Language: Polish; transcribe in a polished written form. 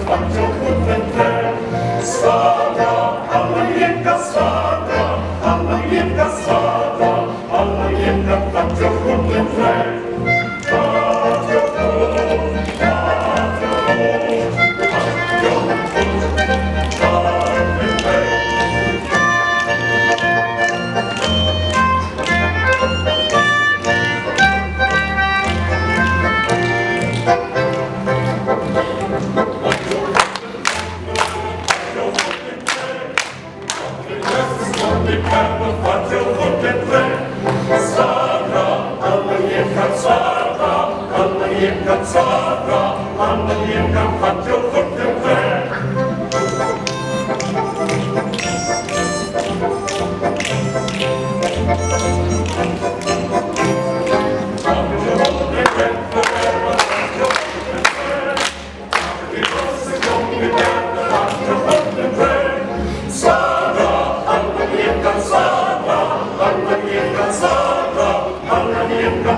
twardzią chłodnym tle. Swata, Anna Milenka, swata, Anna Milenka, swata, Anna Milenka, twardzią chłodnym tle. Twardzią chłód, twardzią chłód, twardzią chłód, czarny tle. Anna Milenka, twardzią chłodnym tle. Anna Milenka,